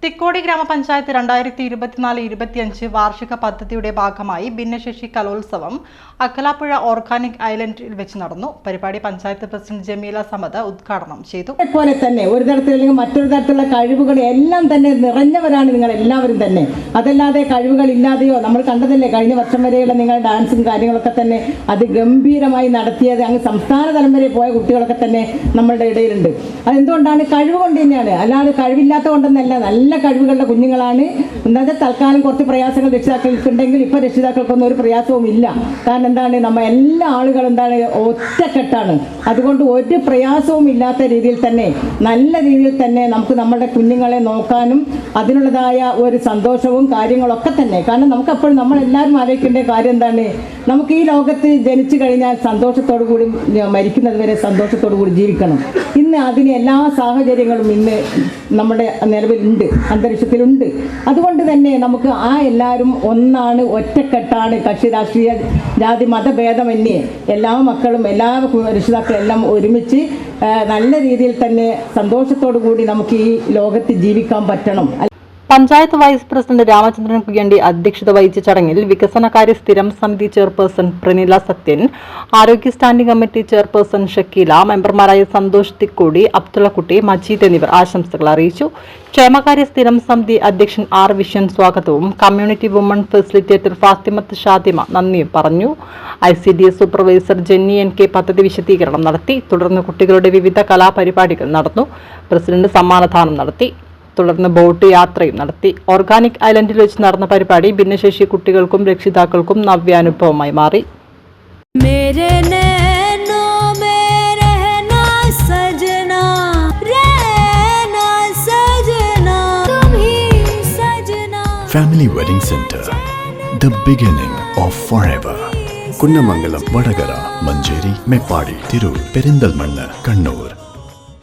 തിക്കോടി ഗ്രാമപഞ്ചായത്ത് 2024-25 വാർഷിക പദ്ധതിയുടെ ഭാഗമായി ഭിന്നശേഷി കലോത്സവം അക്കലാപ്പുഴ ഓർഗാനിക് ഐലൻഡിൽ വെച്ച് നടന്നു. പരിപാടി പഞ്ചായത്ത് പ്രസിഡന്റ് ജമീല സമദ് ഉദ്ഘാടനം ചെയ്തു. അതുപോലെ തന്നെ ഒരു തരത്തിലെങ്കിൽ മറ്റൊരു തരത്തിലുള്ള കഴിവുകൾ എല്ലാം തന്നെ നിറഞ്ഞവരാണ് നിങ്ങൾ എല്ലാവരും തന്നെ. അതല്ലാതെ കഴിവുകൾ ഇല്ലാതെയോ നമ്മൾ കണ്ടതല്ലേ കഴിഞ്ഞ വർഷം വരെയുള്ള നിങ്ങൾ ഡാൻസും കാര്യങ്ങളൊക്കെ തന്നെ അതിഗംഭീരമായി നടത്തിയത് അങ്ങ് സംസ്ഥാന തലം വരെ പോയ കുട്ടികളൊക്കെ തന്നെ നമ്മളുടെ ഇടയിലുണ്ട്. അതെന്തുകൊണ്ടാണ്? കഴിവ് കൊണ്ട് തന്നെയാണ്, അല്ലാതെ കഴിവില്ലാത്ത കൊണ്ടൊന്നല്ല. നല്ല കഴിവുകളുടെ കുഞ്ഞുങ്ങളാണ്. ഇന്നത്തെ തൽക്കാലം കുറച്ച് പ്രയാസങ്ങൾ രക്ഷിതാക്കൾക്കുണ്ടെങ്കിൽ ഇപ്പോൾ രക്ഷിതാക്കൾക്കൊന്നും ഒരു പ്രയാസവും ഇല്ല. കാരണം എന്താണ്, നമ്മൾ എല്ലാ ആളുകളും എന്താണ് ഒറ്റക്കെട്ടാണ്. അതുകൊണ്ട് ഒരു പ്രയാസവും ഇല്ലാത്ത രീതിയിൽ തന്നെ നല്ല രീതിയിൽ തന്നെ നമുക്ക് നമ്മുടെ കുഞ്ഞുങ്ങളെ നോക്കാനും അതിനുള്ളതായ ഒരു സന്തോഷവും കാര്യങ്ങളൊക്കെ തന്നെ. കാരണം നമുക്കപ്പോഴും നമ്മളെല്ലാവരും ആലോചിക്കേണ്ട കാര്യം എന്താണ്, നമുക്ക് ഈ ലോകത്ത് ജനിച്ചു കഴിഞ്ഞാൽ സന്തോഷത്തോടു കൂടി മരിക്കുന്നത് വരെ സന്തോഷത്തോടു കൂടി ജീവിക്കണം. ഇന്ന് അതിന് എല്ലാ സാഹചര്യങ്ങളും ഇന്ന് നമ്മുടെ നിലവിലുണ്ട്, അന്തരീക്ഷത്തിലുണ്ട്. അതുകൊണ്ട് തന്നെ നമുക്ക് എല്ലാവരും ഒന്നാണ്, ഒറ്റക്കെട്ടാണ്. കക്ഷി രാഷ്ട്രീയ ജാതി മതഭേദമന്യേ എല്ലാ മക്കളും എല്ലാ രക്ഷിതാക്കളും എല്ലാം ഒരുമിച്ച് നല്ല രീതിയിൽ തന്നെ സന്തോഷത്തോടു കൂടി നമുക്ക് ഈ ലോകത്ത് ജീവിക്കാൻ പറ്റണം. പഞ്ചായത്ത് വൈസ് പ്രസിഡന്റ് രാമചന്ദ്രൻ കുയ്യണ്ടി അധ്യക്ഷത വഹിച്ച ചടങ്ങിൽ വികസനകാര്യ സ്ഥിരം സമിതി ചെയർപേഴ്സൺ പ്രനില സത്യൻ, ആരോഗ്യ സ്റ്റാൻഡിംഗ് കമ്മിറ്റി ചെയർപേഴ്സൺ ഷക്കീല, മെമ്പർമാരായ സന്തോഷ് തിക്കോടി, അബ്ദുള്ളക്കുട്ടി, മജീദ് എന്നിവർ ആശംസകൾ അറിയിച്ചു. ക്ഷേമകാര്യ സ്ഥിരം സമിതി അധ്യക്ഷൻ ആർ വിഷ്യൻ സ്വാഗതവും കമ്മ്യൂണിറ്റി വുമൺ ഫെസിലിറ്റേറ്റർ ഫാത്തിമത്ത് ഷാദിമ നന്ദിയും പറഞ്ഞു. ICDS സൂപ്പർവൈസർ ജെന്നി NK പദ്ധതി വിശദീകരണം നടത്തി. തുടർന്ന് കുട്ടികളുടെ വിവിധ കലാപരിപാടികൾ നടന്നു. പ്രസിഡന്റ് സമ്മാനദാനം നടത്തി. തുടർന്ന് ബോട്ട് യാത്രയും നടത്തി. ഓർഗാനിക് ഐലൻഡിൽ വെച്ച് നടന്ന പരിപാടി ഭിന്നശേഷി കുട്ടികൾക്കും രക്ഷിതാക്കൾക്കും നവ്യാനുഭവമായി മാറി. Family Wedding Center, the beginning of forever. Kunnamangalam, Vadakara, Manjeri, Meppadi, Tirur, Perinthalmanna, Kannur.